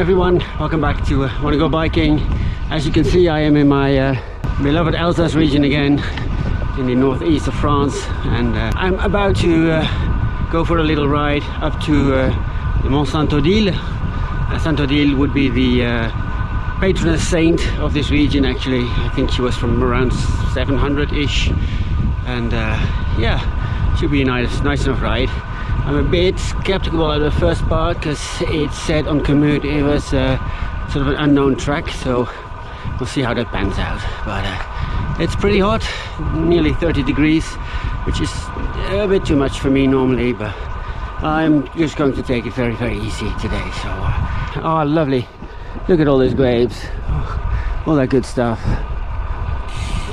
everyone, welcome back to WannagoBiking. As you can see, I am in my beloved Alsace region again, in the northeast of France, and I'm about to go for a little ride up to the Mont Sainte Odile. Sainte Odile would be the patroness saint of this region. Actually, I think she was from around 700-ish, and yeah, should be a nice enough ride. I'm a bit skeptical of the first part because it said on Commute it was sort of an unknown track, so we'll see how that pans out. But it's pretty hot, nearly 30 degrees, which is a bit too much for me normally, but I'm just going to take it very easy today. So oh, lovely, look at all these graves, all that good stuff.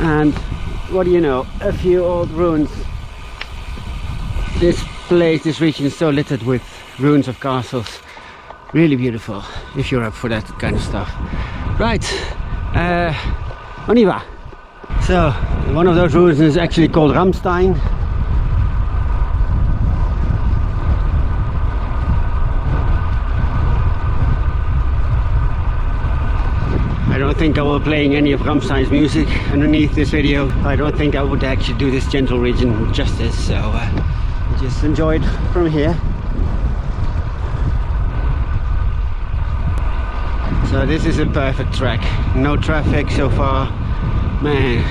And what do you know, a few old ruins. This region is so littered with ruins of castles. Really beautiful if you're up for that kind of stuff. Right, on y va. So one of those ruins is actually called Ramstein. I don't think I will be playing any of Ramstein's music underneath this video. I don't think I would actually do this gentle region justice, so just enjoy it from here. So this is a perfect track, no traffic so far. Man,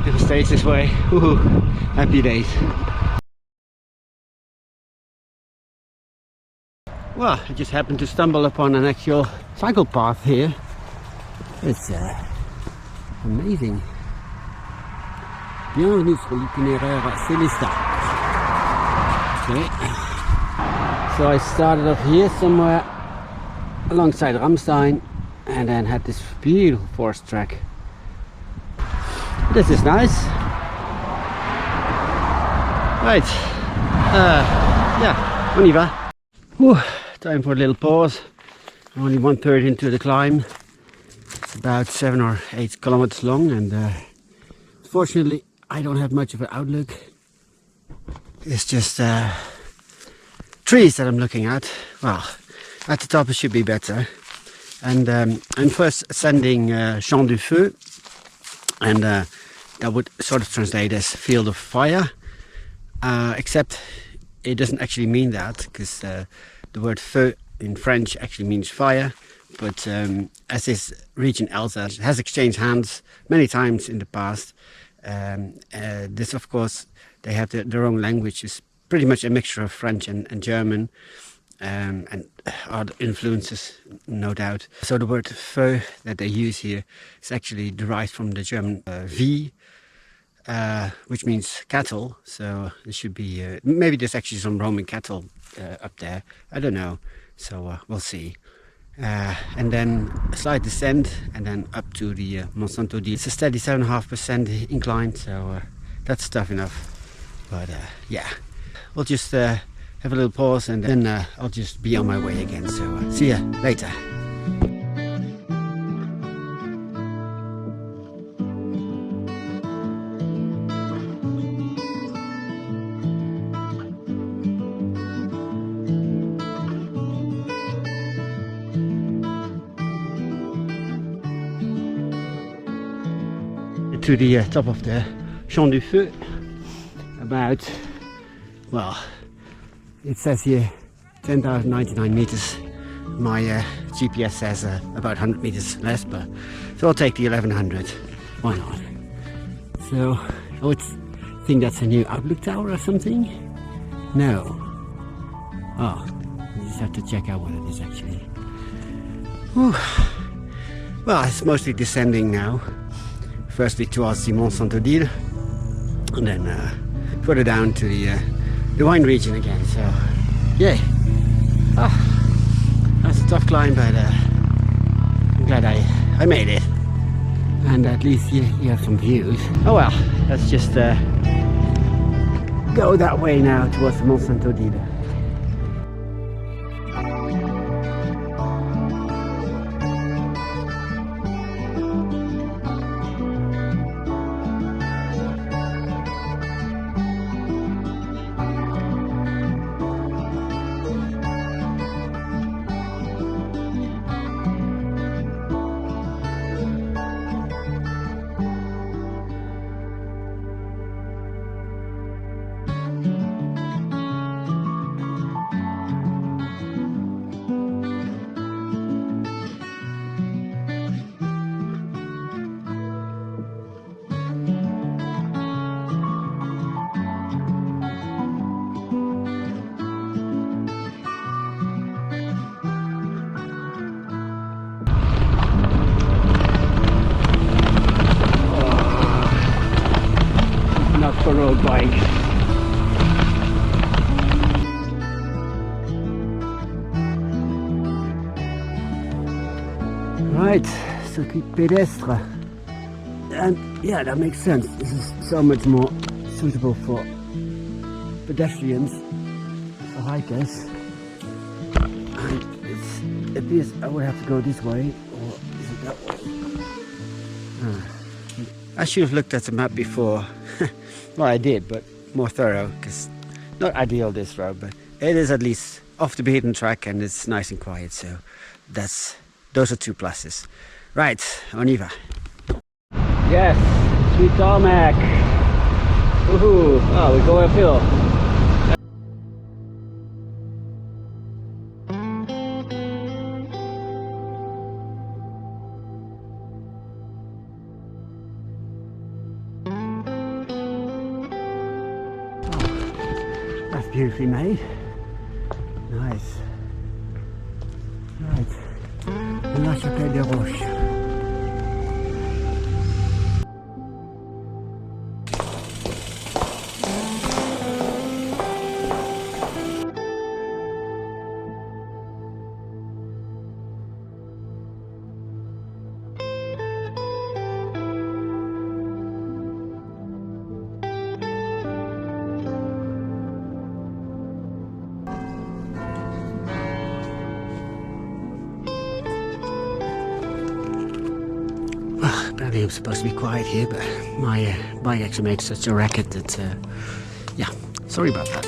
if it stays this way, woohoo, happy days. Well, I just happened to stumble upon an actual cycle path here. It's amazing. Bienvenue sur l'itinéraire Célestin. Okay. So I started off here somewhere alongside Ramstein and then had this beautiful forest track. This is nice. Right. Yeah, on y va. Whew, time for a little pause. I'm only 1/3 into the climb. It's about 7 or 8 kilometers long, and fortunately I don't have much of an outlook. It's just trees that I'm looking at. Well, at the top it should be better. And I'm first ascending Champ du Feu, and that would sort of translate as field of fire, except it doesn't actually mean that, because the word feu in French actually means fire. But as this region Alsace has exchanged hands many times in the past, this, of course, they have their own language. Is pretty much a mixture of French and German, and other influences, no doubt. So the word feu that they use here is actually derived from the German vie, which means cattle. So it should be, maybe there's actually some Roman cattle up there, I don't know. So we'll see. And then a slight descent, and then up to the Mont Sainte Odile. It's a steady 7.5% incline, so that's tough enough. But yeah, we'll just have a little pause, and then I'll just be on my way again. So see ya later. To the top of the Champ du Feu, about, well, it says here 10,099 meters. My GPS says about 100 meters less, but so I'll take the 1100. Why not? So I would think that's a new outlook tower or something. No. Oh, I just have to check out what it is actually. Whew. Well, it's mostly descending now. Firstly towards the Mont Sainte Odile, and then further down to the wine region again. So, yay! Oh, that's a tough climb, but I'm glad I made it. And at least you have some views. Oh well, let's just go that way now towards the Mont Sainte Odile. road bike. Right, circuit pédestre. And yeah, that makes sense. This is so much more suitable for pedestrians, for hikers. And it appears I would have to go this way, or is it that way? I should have looked at the map before. Well, I did, but more thorough, because not ideal this road, but it is at least off the beaten track and it's nice and quiet, so those are two pluses. Right, on y va. Yes, sweet tarmac. Woohoo! Oh, we go uphill. That's beautifully made. Nice. Right. La Chapelle des Roches. Apparently I'm supposed to be quiet here, but my bike actually makes such a racket that, yeah, sorry about that.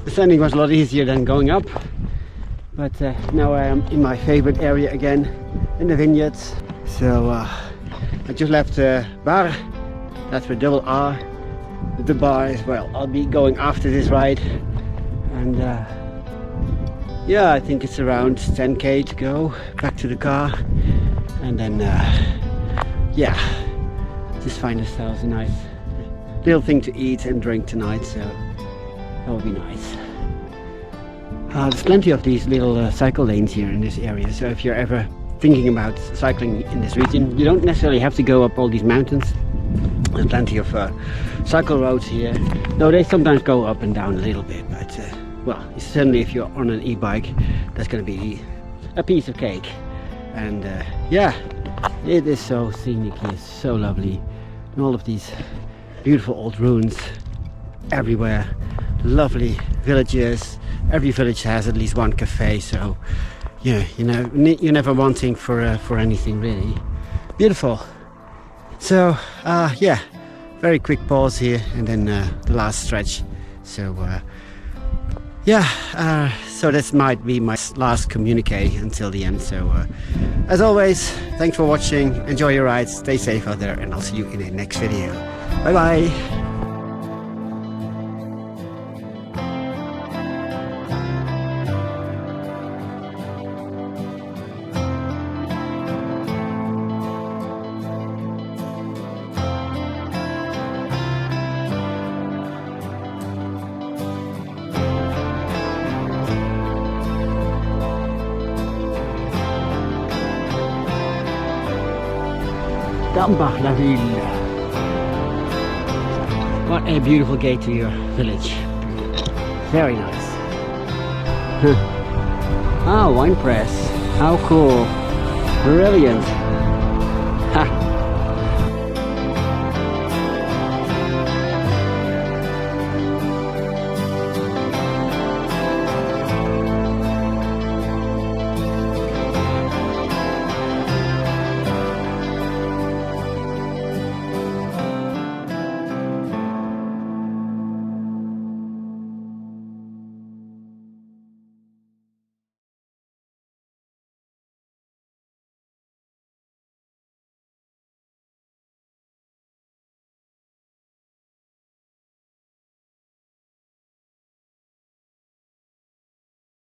Descending was a lot easier than going up. But now I am in my favorite area again, in the vineyards. So I just left Bar, that's with double R. The bar as well. I'll be going after this ride. And yeah, I think it's around 10k to go back to the car. And then yeah, just find ourselves a nice little thing to eat and drink tonight. So that will be nice. There's plenty of these little cycle lanes here in this area, so if you're ever thinking about cycling in this region, you don't necessarily have to go up all these mountains. There's plenty of cycle roads here, though they sometimes go up and down a little bit, but well, certainly if you're on an e-bike, that's going to be a piece of cake. And yeah, it is so scenic here, so lovely, and all of these beautiful old ruins everywhere, lovely villages. Every village has at least one cafe, so yeah, you know, you're never wanting for anything really. Beautiful. So yeah, very quick pause here, and then the last stretch. So yeah, so this might be my last communique until the end. So as always, thanks for watching. Enjoy your rides, stay safe out there, and I'll see you in the next video. Bye bye. Dambach la Ville. What a beautiful gate to your village. Very nice. Ah, wine press. How cool. Brilliant. Ha.